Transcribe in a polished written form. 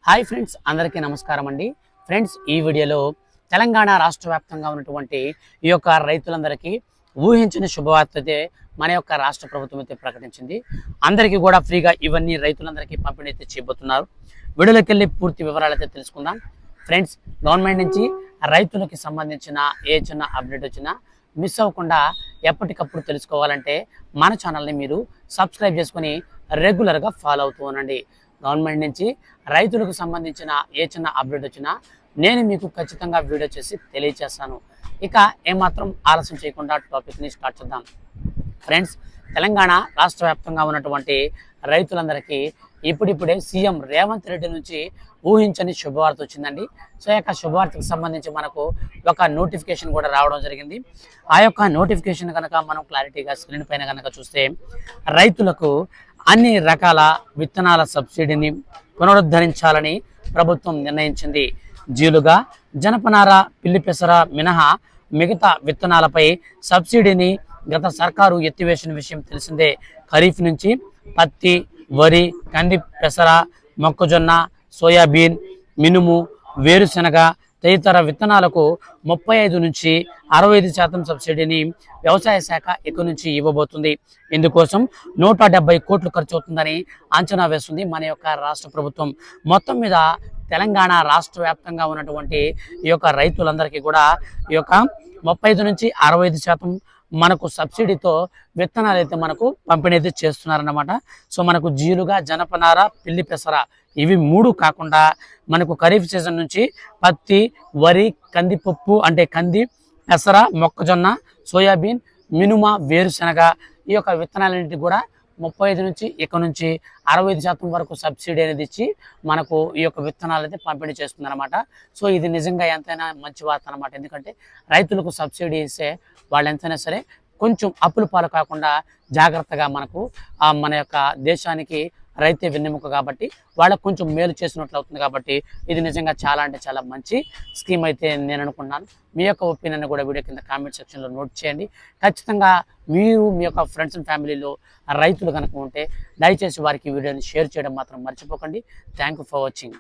Hi friends, అందరికీ నమస్కారం అండి. ఫ్రెండ్స్, ఈ వీడియోలో తెలంగాణ రాష్ట్ర వ్యాప్తంగా ఉన్నటువంటి ఈ యొక్క రైతులందరికీ ఊహించని శుభవార్త అయితే మన యొక్క రాష్ట్ర ప్రభుత్వం అయితే ప్రకటించింది. అందరికీ కూడా ఫ్రీగా ఇవన్నీ రైతులందరికీ పంపిణీ అయితే చేయబోతున్నారు. వీడియోలోకి వెళ్ళి పూర్తి వివరాలు అయితే తెలుసుకుందాం. ఫ్రెండ్స్, గవర్నమెంట్ నుంచి రైతులకి సంబంధించిన ఏ చిన్న అప్డేట్ వచ్చినా మిస్ అవ్వకుండా ఎప్పటికప్పుడు తెలుసుకోవాలంటే మన ఛానల్ని మీరు సబ్స్క్రైబ్ చేసుకొని రెగ్యులర్గా ఫాలో అవుతూ ఉండండి. గవర్నమెంట్ నుంచి రైతులకు సంబంధించిన ఏ చిన్న అప్డేట్ వచ్చినా నేను మీకు ఖచ్చితంగా వీడియో చేసి తెలియజేస్తాను. ఇక ఏమాత్రం ఆలస్యం చేయకుండా టాపిక్ని స్టార్ట్ చేద్దాం. ఫ్రెండ్స్, తెలంగాణ రాష్ట్ర వ్యాప్తంగా ఉన్నటువంటి రైతులందరికీ ఇప్పుడిప్పుడే సీఎం రేవంత్ రెడ్డి నుంచి ఊహించని శుభవార్త వచ్చిందండి. సో ఈ యొక్క శుభవార్తకు సంబంధించి మనకు ఒక నోటిఫికేషన్ కూడా రావడం జరిగింది. ఆ యొక్క నోటిఫికేషన్ కనుక మనం క్లారిటీగా స్క్రీన్ పైన కనుక చూస్తే, రైతులకు అన్ని రకాల విత్తనాల సబ్సిడీని పునరుద్ధరించాలని ప్రభుత్వం నిర్ణయించింది. జీలుగా, జనపనార, పిల్లి పెసర మినహా మిగతా విత్తనాలపై సబ్సిడీని గత సర్కారు ఎత్తివేసిన విషయం తెలిసిందే. ఖరీఫ్ నుంచి పత్తి, వరి, కంది పెసర, మొక్కజొన్న, సోయాబీన్, మినుము, వేరుశెనగ తదితర విత్తనాలకు 35 నుంచి 65% సబ్సిడీని వ్యవసాయ శాఖ ఇక నుంచి ఇవ్వబోతుంది. ఇందుకోసం 170 కోట్లు ఖర్చు అవుతుందని అంచనా వేస్తుంది మన యొక్క రాష్ట్ర ప్రభుత్వం. మొత్తం మీద తెలంగాణ రాష్ట్ర వ్యాప్తంగా ఉన్నటువంటి ఈ యొక్క రైతులందరికీ కూడా ఈ యొక్క 35 నుంచి 65% మనకు సబ్సిడీతో విత్తనాలు అయితే మనకు పంపిణీ అయితే చేస్తున్నారన్నమాట. సో మనకు జీలుగా, జనపనార, పిల్లి పెసర ఇవి 3 కాకుండా మనకు ఖరీఫ్ సీజన్ నుంచి పత్తి, వరి, కందిపప్పు అంటే కంది, పెసర, మొక్కజొన్న, సోయాబీన్, మినుమ, వేరుశెనగ ఈ యొక్క విత్తనాలన్నింటినీ కూడా 35 నుంచి ఇక నుంచి 65% వరకు సబ్సిడీ అనేది ఇచ్చి మనకు ఈ యొక్క విత్తనాలు అయితే పంపిణీ చేస్తుంది అనమాట. సో ఇది నిజంగా ఎంతైనా మంచి వార్త అనమాట. ఎందుకంటే రైతులకు సబ్సిడీ ఇస్తే వాళ్ళు ఎంతైనా సరే కొంచెం అప్పుల పాలు కాకుండా జాగ్రత్తగా మనకు మన యొక్క దేశానికి రైతే వెన్నెముక కాబట్టి వాళ్ళకు కొంచెం మేలు చేసినట్లు అవుతుంది. కాబట్టి ఇది నిజంగా చాలా అంటే చాలా మంచి స్కీమ్ అయితే నేను అనుకున్నాను. మీ యొక్క ఒపీనియన్ కూడా వీడియో కింద కామెంట్ సెక్షన్లో నోట్ చేయండి. ఖచ్చితంగా మీరు మీ యొక్క ఫ్రెండ్స్ అండ్ ఫ్యామిలీలో రైతులు కనుక ఉంటే దయచేసి వారికి వీడియోని షేర్ చేయడం మాత్రం మర్చిపోకండి. Thank you for watching.